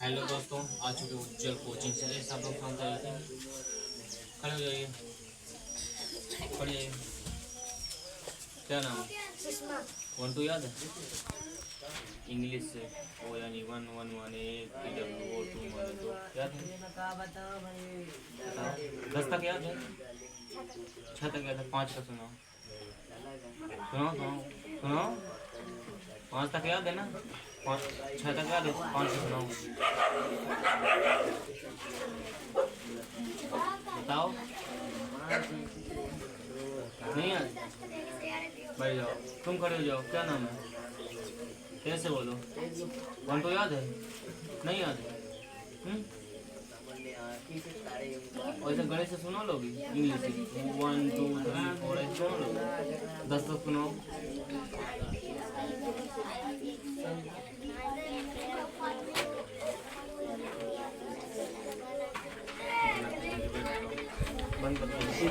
Hello दोस्तों, आ चुके उज्जवल coaching से। सब लोग शांत हो जाते हैं, खड़े हो जाइए, खड़े जाइए। क्या नाम है? सुषमा। 1 2 याद है? इंग्लिश से ओ यानी 1 1 1 1 TW O 2 1 2 याद है? बताओ। 10 तक याद है? 6 तक याद है? 5 का सुनाओ, सुनाओ सुनाओ सुनाओ। 5 तक याद है ना? 5 6 तक याद है? 5 का सुनाओ, बताओ। नहीं याद? बैठ जाओ, तुम खड़े हो जाओ। क्या नाम है? कैसे बोलो? 1 2 याद है? नहीं याद है? वैसे गणेश से सुना लोगी इंग्लिश से? 1 2 3 4 ऐसे सुना लोगी? 10 तक सुनाओ। बंद कर दो।